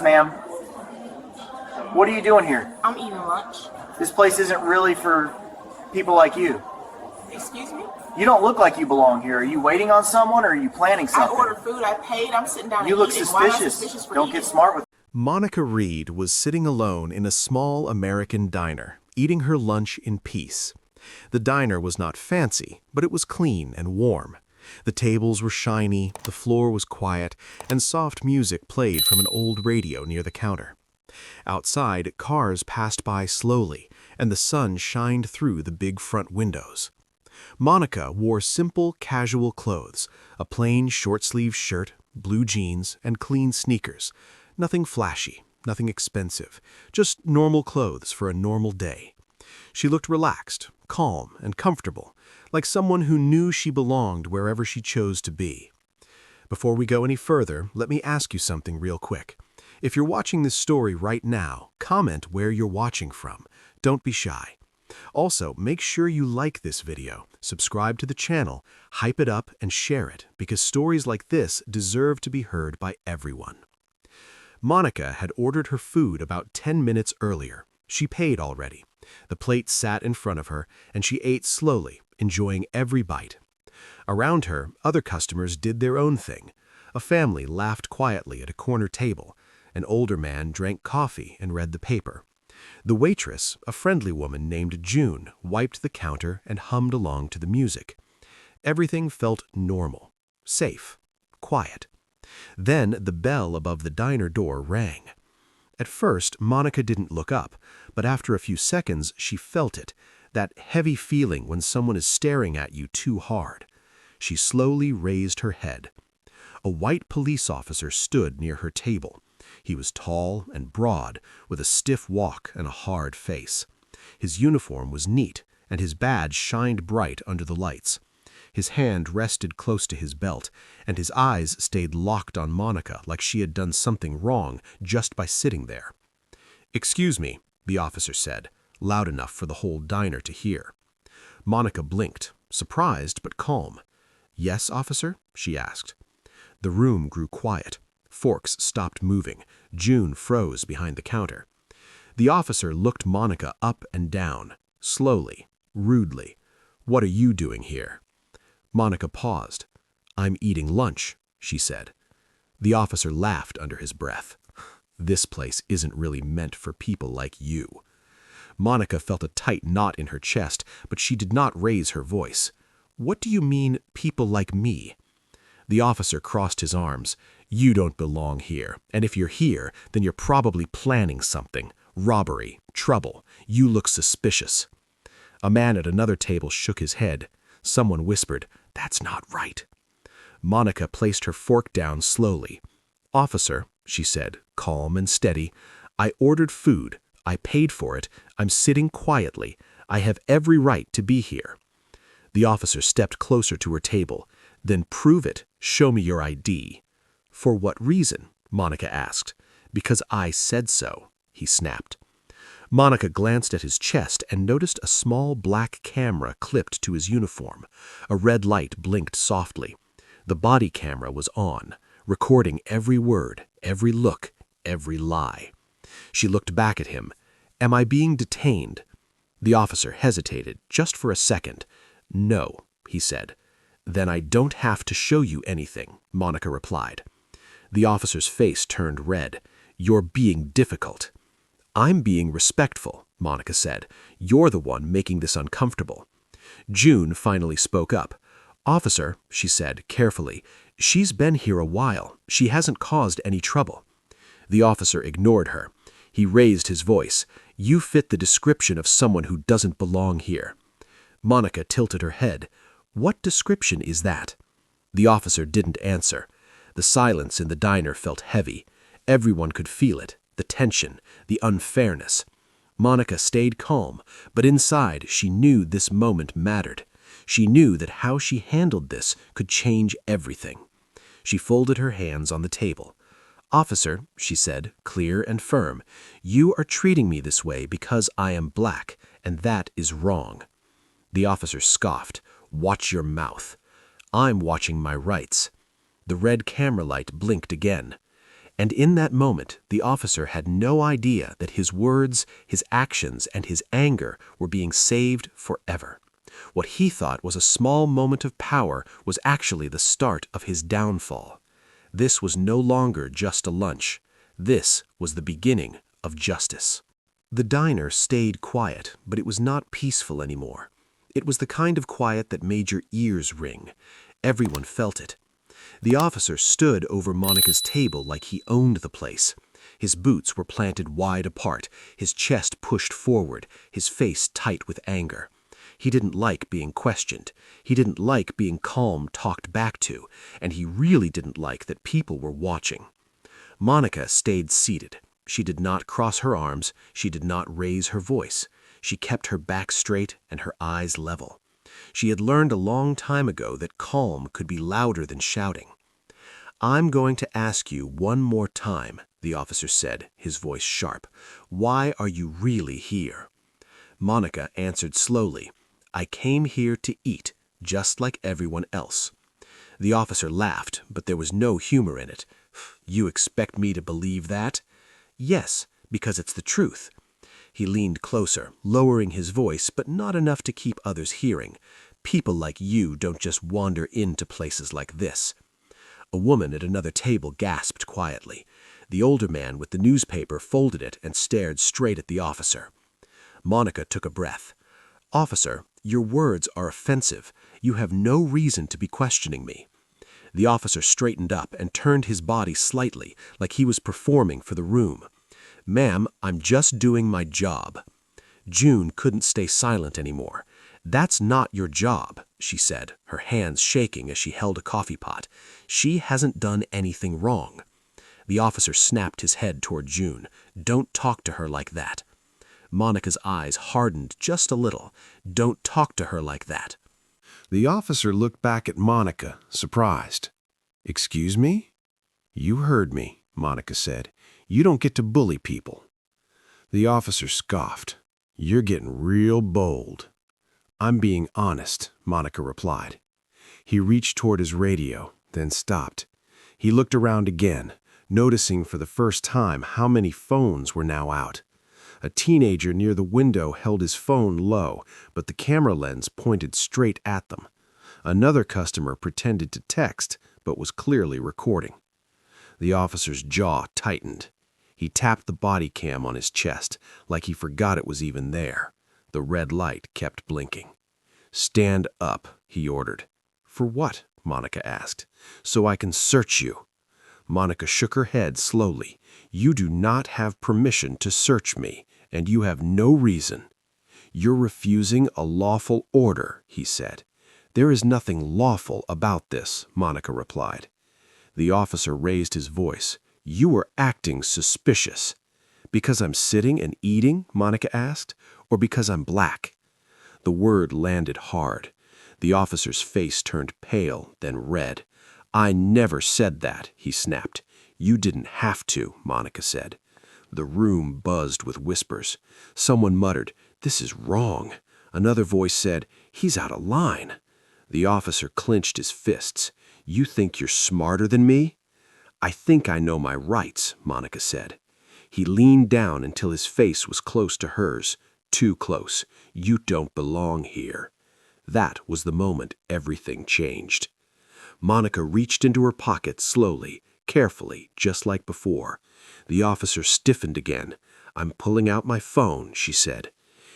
ma'am. What are you doing here? I'm eating lunch. This place isn't really for people like you. Excuse me? You don't look like you belong here. Are you waiting on someone or are you planning something? I ordered food, I paid, I'm sitting down You and look eating. Why am I suspicious. suspicious for Don't eating? get smart with Monica Reed was sitting alone in a small American diner, eating her lunch in peace. The diner was not fancy, but it was clean and warm. The tables were shiny, the floor was quiet, and soft music played from an old radio near the counter. Outside, cars passed by slowly, and the sun shined through the big front windows. Monica wore simple, casual clothes, a plain short-sleeved shirt, blue jeans, and clean sneakers. Nothing flashy, nothing expensive, just normal clothes for a normal day. She looked relaxed, calm, and comfortable, like someone who knew she belonged wherever she chose to be. Before we go any further, let me ask you something real quick. If you're watching this story right now, comment where you're watching from. Don't be shy. Also, make sure you like this video, subscribe to the channel, hype it up, and share it, because stories like this deserve to be heard by everyone. Monica had ordered her food about 10 minutes earlier. She paid already. The plate sat in front of her, and she ate slowly, enjoying every bite. Around her, other customers did their own thing. A family laughed quietly at a corner table. An older man drank coffee and read the paper. The waitress, a friendly woman named June, wiped the counter and hummed along to the music. Everything felt normal, safe, quiet. Then the bell above the diner door rang. At first, Monica didn't look up, but after a few seconds, she felt it, that heavy feeling when someone is staring at you too hard. She slowly raised her head. A white police officer stood near her table. He was tall and broad, with a stiff walk and a hard face. His uniform was neat, and his badge shined bright under the lights. His hand rested close to his belt, and his eyes stayed locked on Monica like she had done something wrong just by sitting there. "Excuse me," the officer said, loud enough for the whole diner to hear. Monica blinked, surprised but calm. "Yes, officer?" she asked. The room grew quiet. Forks stopped moving. June froze behind the counter. The officer looked Monica up and down, slowly, rudely. "What are you doing here?" Monica paused. "I'm eating lunch," she said. The officer laughed under his breath. "This place isn't really meant for people like you." Monica felt a tight knot in her chest, but she did not raise her voice. "What do you mean, people like me?" The officer crossed his arms. "You don't belong here, and if you're here, then you're probably planning something. Robbery, trouble. You look suspicious." A man at another table shook his head. Someone whispered, "That's not right." Monica placed her fork down slowly. "Officer," she said, calm and steady, "I ordered food. I paid for it. I'm sitting quietly. I have every right to be here." The officer stepped closer to her table. "Then prove it. Show me your ID." "For what reason?" Monica asked. "Because I said so," he snapped. Monica glanced at his chest and noticed a small black camera clipped to his uniform. A red light blinked softly. The body camera was on, recording every word, every look, every lie. She looked back at him. "Am I being detained?" The officer hesitated, just for a second. "No," he said. "Then I don't have to show you anything," Monica replied. The officer's face turned red. "You're being difficult." "I'm being respectful," Monica said. "You're the one making this uncomfortable." June finally spoke up. "Officer," she said carefully, "she's been here a while. She hasn't caused any trouble." The officer ignored her. He raised his voice. "You fit the description of someone who doesn't belong here." Monica tilted her head. "What description is that?" The officer didn't answer. The silence in the diner felt heavy. Everyone could feel it, the tension, the unfairness. Monica stayed calm, but inside she knew this moment mattered. She knew that how she handled this could change everything. She folded her hands on the table. "Officer," she said, clear and firm, "you are treating me this way because I am black, and that is wrong." The officer scoffed. "Watch your mouth." "I'm watching my rights." The red camera light blinked again. And in that moment, the officer had no idea that his words, his actions, and his anger were being saved forever. What he thought was a small moment of power was actually the start of his downfall. This was no longer just a lunch. This was the beginning of justice. The diner stayed quiet, but it was not peaceful anymore. It was the kind of quiet that made your ears ring. Everyone felt it. The officer stood over Monica's table like he owned the place. His boots were planted wide apart, his chest pushed forward, his face tight with anger. He didn't like being questioned. He didn't like being calm talked back to, and he really didn't like that people were watching. Monica stayed seated. She did not cross her arms. She did not raise her voice. She kept her back straight and her eyes level. She had learned a long time ago that calm could be louder than shouting. "I'm going to ask you one more time," the officer said, his voice sharp. "Why are you really here?" Monica answered slowly, "I came here to eat, just like everyone else." The officer laughed, but there was no humor in it. "You expect me to believe that?" "Yes, because it's the truth." He leaned closer, lowering his voice, but not enough to keep others hearing. "People like you don't just wander into places like this." A woman at another table gasped quietly. The older man with the newspaper folded it and stared straight at the officer. Monica took a breath. "Officer, your words are offensive. You have no reason to be questioning me." The officer straightened up and turned his body slightly, like he was performing for the room. "Ma'am, I'm just doing my job." June couldn't stay silent anymore. "That's not your job," she said, her hands shaking as she held a coffee pot. "She hasn't done anything wrong." The officer snapped his head toward June. "Don't talk to her like that." Monica's eyes hardened just a little. "Don't talk to her like that." The officer looked back at Monica, surprised. "Excuse me?" "You heard me," Monica said. "You don't get to bully people." The officer scoffed. "You're getting real bold." "I'm being honest," Monica replied. He reached toward his radio, then stopped. He looked around again, noticing for the first time how many phones were now out. A teenager near the window held his phone low, but the camera lens pointed straight at them. Another customer pretended to text, but was clearly recording. The officer's jaw tightened. He tapped the body cam on his chest, like he forgot it was even there. The red light kept blinking. "Stand up," he ordered. "For what?" Monica asked. "So I can search you." Monica shook her head slowly. "You do not have permission to search me, and you have no reason." "You're refusing a lawful order," he said. "There is nothing lawful about this," Monica replied. The officer raised his voice. "You are acting suspicious." "Because I'm sitting and eating?" Monica asked. "Or because I'm black?" The word landed hard. The officer's face turned pale, then red. "I never said that," he snapped. "You didn't have to," Monica said. The room buzzed with whispers. Someone muttered, "This is wrong." Another voice said, "He's out of line." The officer clenched his fists. "You think you're smarter than me?" "I think I know my rights," Monica said. He leaned down until his face was close to hers. Too close. "You don't belong here." That was the moment everything changed. Monica reached into her pocket slowly, carefully, just like before. The officer stiffened again. "I'm pulling out my phone," she said.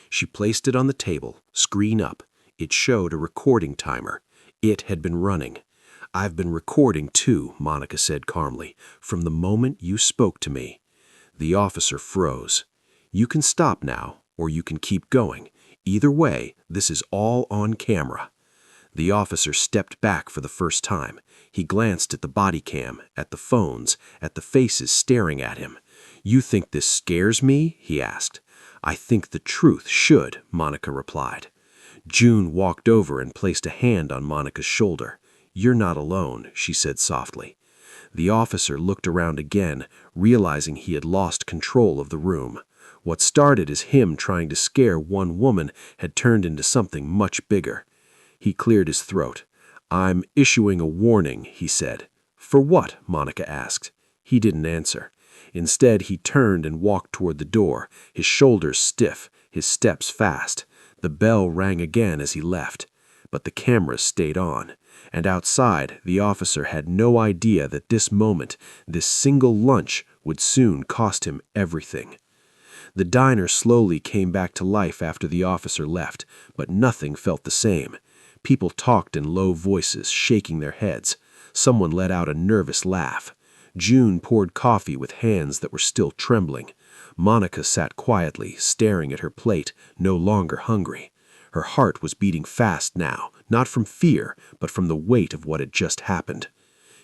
She placed it on the table, screen up. It showed a recording timer. It had been running. "I've been recording too," Monica said calmly, "from the moment you spoke to me." The officer froze. "You can stop now, or you can keep going. Either way, this is all on camera." The officer stepped back for the first time. He glanced at the body cam, at the phones, at the faces staring at him. "You think this scares me?" he asked. "I think the truth should," Monica replied. June walked over and placed a hand on Monica's shoulder. "You're not alone," she said softly. The officer looked around again, realizing he had lost control of the room. What started as him trying to scare one woman had turned into something much bigger. He cleared his throat. "I'm issuing a warning," he said. "For what?" Monica asked. He didn't answer. Instead, he turned and walked toward the door, his shoulders stiff, his steps fast. The bell rang again as he left. But the cameras stayed on. And outside, the officer had no idea that this moment, this single lunch, would soon cost him everything. The diner slowly came back to life after the officer left, but nothing felt the same. People talked in low voices, shaking their heads. Someone let out a nervous laugh. June poured coffee with hands that were still trembling. Monica sat quietly, staring at her plate, no longer hungry. Her heart was beating fast now, not from fear, but from the weight of what had just happened.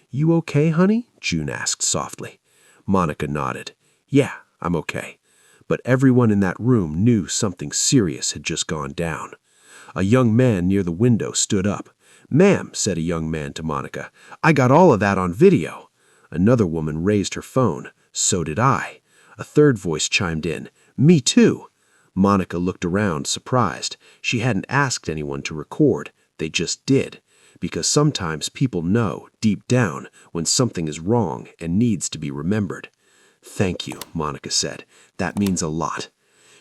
"You okay, honey?" June asked softly. Monica nodded. "Yeah, I'm okay." But everyone in that room knew something serious had just gone down. A young man near the window stood up. "Ma'am," said a young man to Monica, "I got all of that on video." Another woman raised her phone. "So did I." A third voice chimed in. "Me too." Monica looked around, surprised. She hadn't asked anyone to record. They just did. Because sometimes people know, deep down, when something is wrong and needs to be remembered. "Thank you," Monica said. "That means a lot."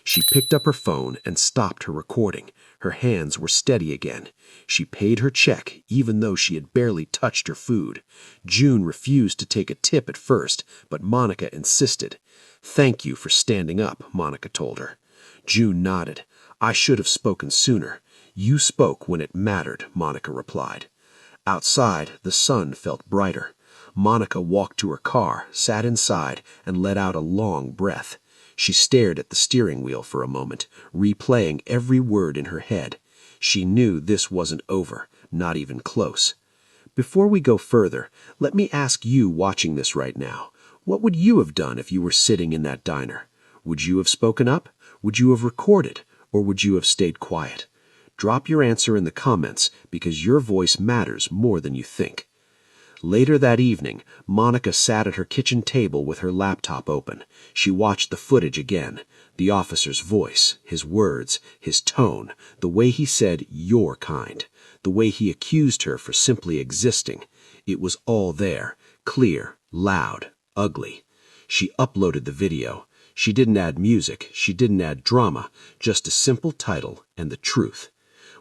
She picked up her phone and stopped her recording. Her hands were steady again. She paid her check, even though she had barely touched her food. June refused to take a tip at first, but Monica insisted. "Thank you for standing up," Monica told her. June nodded. "I should have spoken sooner." "You spoke when it mattered," Monica replied. Outside, the sun felt brighter. Monica walked to her car, sat inside, and let out a long breath. She stared at the steering wheel for a moment, replaying every word in her head. She knew this wasn't over, not even close. Before we go further, let me ask you watching this right now, what would you have done if you were sitting in that diner? Would you have spoken up? Would you have recorded? Or would you have stayed quiet? Drop your answer in the comments because your voice matters more than you think. Later that evening, Monica sat at her kitchen table with her laptop open. She watched the footage again. The officer's voice, his words, his tone, the way he said, "your kind," the way he accused her for simply existing. It was all there, clear, loud, ugly. She uploaded the video. She didn't add music, she didn't add drama, just a simple title and the truth.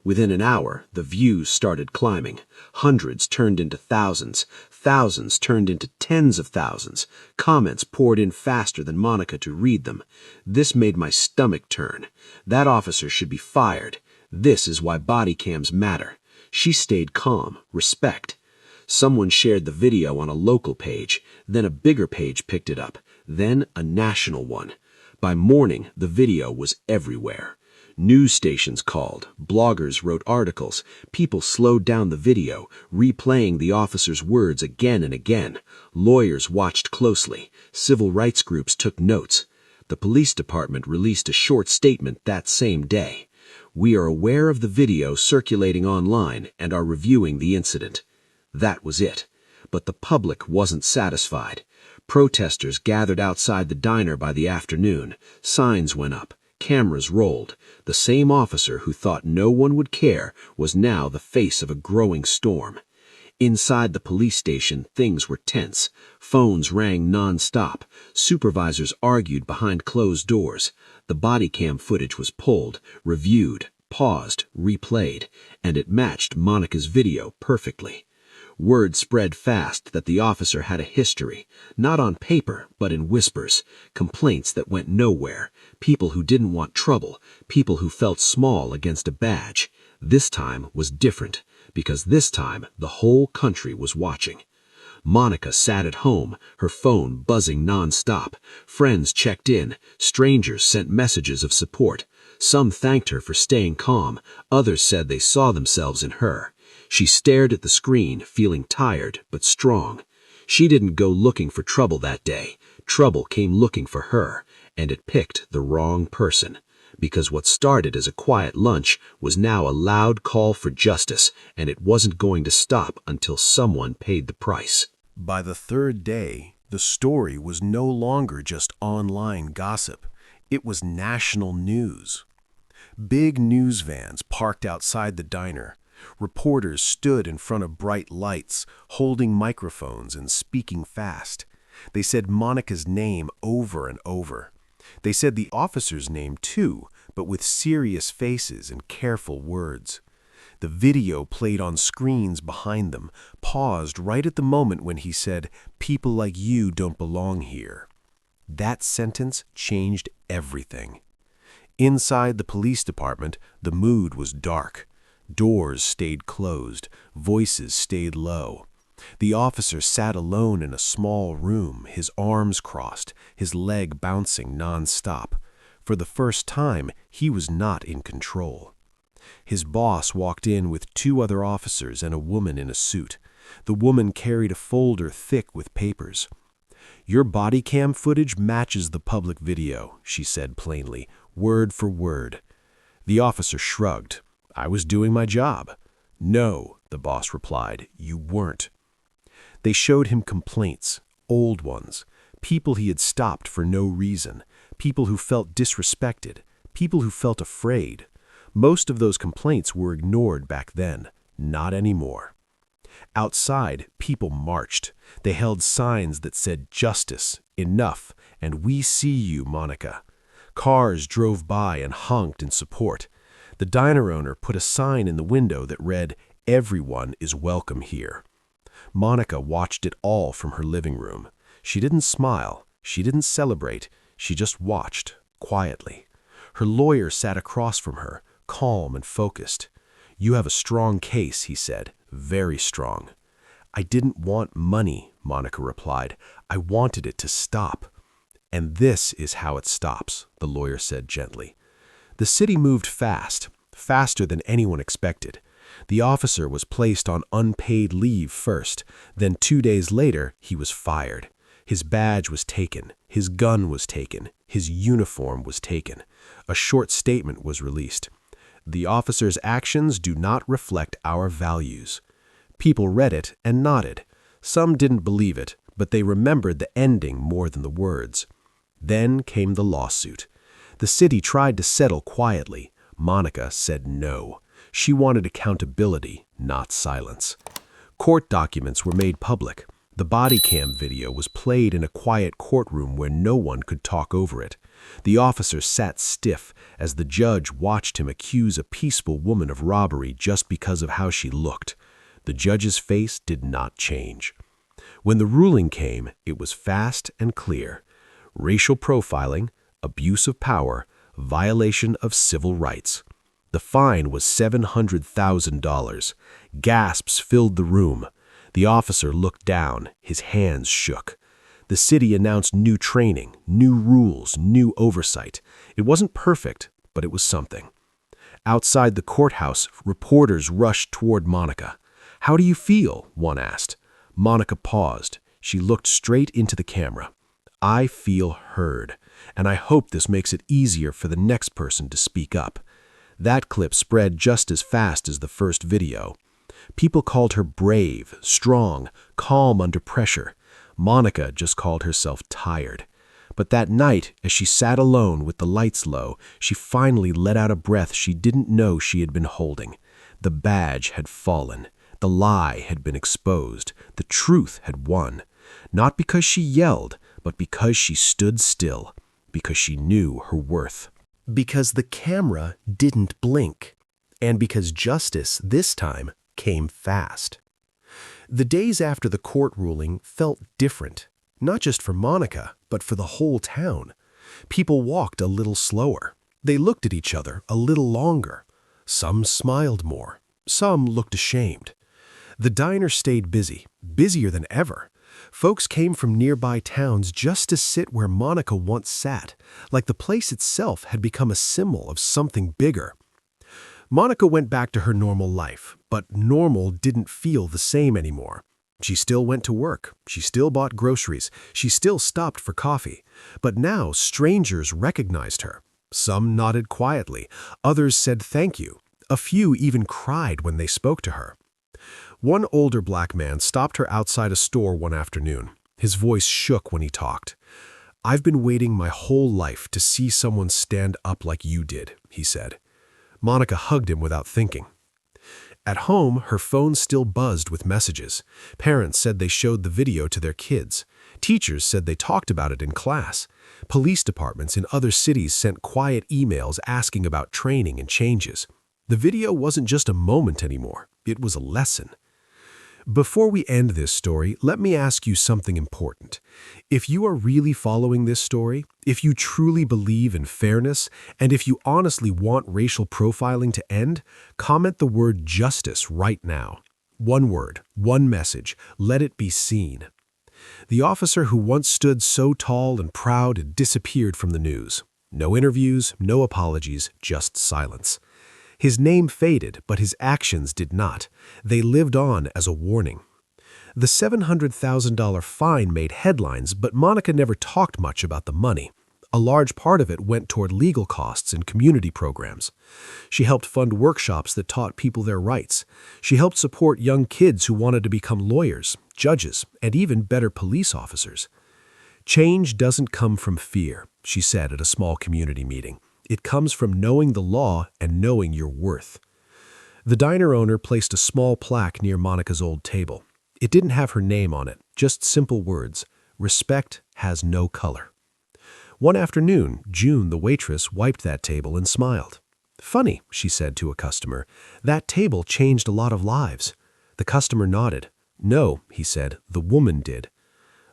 Within an hour, the views started climbing. Hundreds turned into thousands. Thousands turned into tens of thousands. Comments poured in faster than Monica to read them. This made my stomach turn. That officer should be fired. This is why body cams matter. She stayed calm. Respect. Someone shared the video on a local page. Then a bigger page picked it up. Then a national one. By morning, the video was everywhere. News stations called, bloggers wrote articles, people slowed down the video, replaying the officer's words again and again. Lawyers watched closely. Civil rights groups took notes. The police department released a short statement that same day. "We are aware of the video circulating online and are reviewing the incident." That was it. But the public wasn't satisfied. Protesters gathered outside the diner by the afternoon. Signs went up. Cameras rolled. The same officer who thought no one would care was now the face of a growing storm. Inside the police station, things were tense. Phones rang non-stop. Supervisors argued behind closed doors. The body cam footage was pulled, reviewed, paused, replayed, and it matched Monica's video perfectly. Word spread fast that the officer had a history, not on paper, but in whispers, complaints that went nowhere, people who didn't want trouble, people who felt small against a badge. This time was different, because this time the whole country was watching. Monica sat at home, her phone buzzing non-stop. Friends checked in, strangers sent messages of support. Some thanked her for staying calm, others said they saw themselves in her. She stared at the screen, feeling tired but strong. She didn't go looking for trouble that day. Trouble came looking for her, and it picked the wrong person. Because what started as a quiet lunch was now a loud call for justice, and it wasn't going to stop until someone paid the price. By the third day, the story was no longer just online gossip. It was national news. Big news vans parked outside the diner. Reporters stood in front of bright lights, holding microphones and speaking fast. They said Monica's name over and over. They said the officer's name too, but with serious faces and careful words. The video played on screens behind them, paused right at the moment when he said, "People like you don't belong here." That sentence changed everything. Inside the police department, the mood was dark. Doors stayed closed, voices stayed low. The officer sat alone in a small room, his arms crossed, his leg bouncing non-stop. For the first time, he was not in control. His boss walked in with 2 other officers and a woman in a suit. The woman carried a folder thick with papers. "Your body cam footage matches the public video," she said plainly, word for word. The officer shrugged. "I was doing my job." "No," the boss replied, "you weren't." They showed him complaints, old ones, people he had stopped for no reason, people who felt disrespected, people who felt afraid. Most of those complaints were ignored back then, not anymore. Outside, people marched. They held signs that said "Justice," "Enough," and "We see you, Monica." Cars drove by and honked in support. The diner owner put a sign in the window that read, "Everyone is welcome here." Monica watched it all from her living room. She didn't smile. She didn't celebrate. She just watched, quietly. Her lawyer sat across from her, calm and focused. "You have a strong case," he said, "very strong." "I didn't want money," Monica replied. "I wanted it to stop." "And this is how it stops," the lawyer said gently. The city moved fast, faster than anyone expected. The officer was placed on unpaid leave first, then 2 days later he was fired. His badge was taken, his gun was taken, his uniform was taken. A short statement was released. "The officer's actions do not reflect our values." People read it and nodded. Some didn't believe it, but they remembered the ending more than the words. Then came the lawsuit. The city tried to settle quietly. Monica said no. She wanted accountability, not silence. Court documents were made public. The body cam video was played in a quiet courtroom where no one could talk over it. The officer sat stiff as the judge watched him accuse a peaceful woman of robbery just because of how she looked. The judge's face did not change. When the ruling came, it was fast and clear. Racial profiling, abuse of power, violation of civil rights. The fine was $700,000. Gasps filled the room. The officer looked down. His hands shook. The city announced new training, new rules, new oversight. It wasn't perfect, but it was something. Outside the courthouse, reporters rushed toward Monica. "How do you feel?" one asked. Monica paused. She looked straight into the camera. "I feel heard, and I hope this makes it easier for the next person to speak up." That clip spread just as fast as the first video. People called her brave, strong, calm under pressure. Monica just called herself tired. But that night, as she sat alone with the lights low, she finally let out a breath she didn't know she had been holding. The badge had fallen. The lie had been exposed. The truth had won. Not because she yelled, but because she stood still. Because she knew her worth. Because the camera didn't blink. And because justice, this time, came fast. The days after the court ruling felt different, not just for Monica, but for the whole town. People walked a little slower. They looked at each other a little longer. Some smiled more. Some looked ashamed. The diner stayed busy, busier than ever. Folks came from nearby towns just to sit where Monica once sat, like the place itself had become a symbol of something bigger. Monica went back to her normal life, but normal didn't feel the same anymore. She still went to work. She still bought groceries. She still stopped for coffee. But now strangers recognized her. Some nodded quietly. Others said thank you. A few even cried when they spoke to her. One older black man stopped her outside a store one afternoon. His voice shook when he talked. "I've been waiting my whole life to see someone stand up like you did," he said. Monica hugged him without thinking. At home, her phone still buzzed with messages. Parents said they showed the video to their kids. Teachers said they talked about it in class. Police departments in other cities sent quiet emails asking about training and changes. The video wasn't just a moment anymore. It was a lesson. Before we end this story, let me ask you something important. If you are really following this story, if you truly believe in fairness, and if you honestly want racial profiling to end, comment the word justice right now. One word, one message, let it be seen. The officer who once stood so tall and proud had disappeared from the news. No interviews, no apologies, just silence. His name faded, but his actions did not. They lived on as a warning. The $700,000 fine made headlines, but Monica never talked much about the money. A large part of it went toward legal costs and community programs. She helped fund workshops that taught people their rights. She helped support young kids who wanted to become lawyers, judges, and even better police officers. Change doesn't come from fear, she said at a small community meeting. It comes from knowing the law and knowing your worth. The diner owner placed a small plaque near Monica's old table. It didn't have her name on it, just simple words. Respect has no color. One afternoon, June, the waitress, wiped that table and smiled. Funny, she said to a customer, that table changed a lot of lives. The customer nodded. No, he said, the woman did.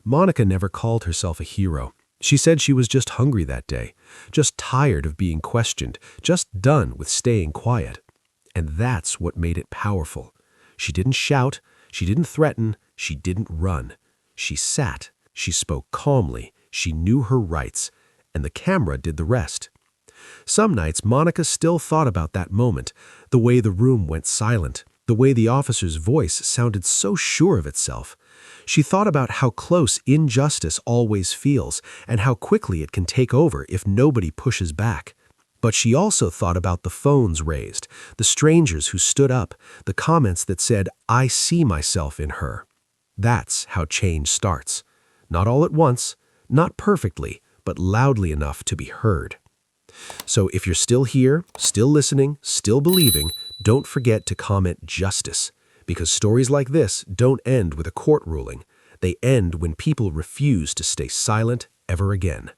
Monica never called herself a hero. She said she was just hungry that day, just tired of being questioned, just done with staying quiet. And that's what made it powerful. She didn't shout, she didn't threaten, she didn't run. She sat, she spoke calmly, she knew her rights, and the camera did the rest. Some nights, Monica still thought about that moment, the way the room went silent, the way the officer's voice sounded so sure of itself. She thought about how close injustice always feels and how quickly it can take over if nobody pushes back. But she also thought about the phones raised, the strangers who stood up, the comments that said, "I see myself in her." That's how change starts. Not all at once, not perfectly, but loudly enough to be heard. So if you're still here, still listening, still believing, don't forget to comment justice. Because stories like this don't end with a court ruling. They end when people refuse to stay silent ever again.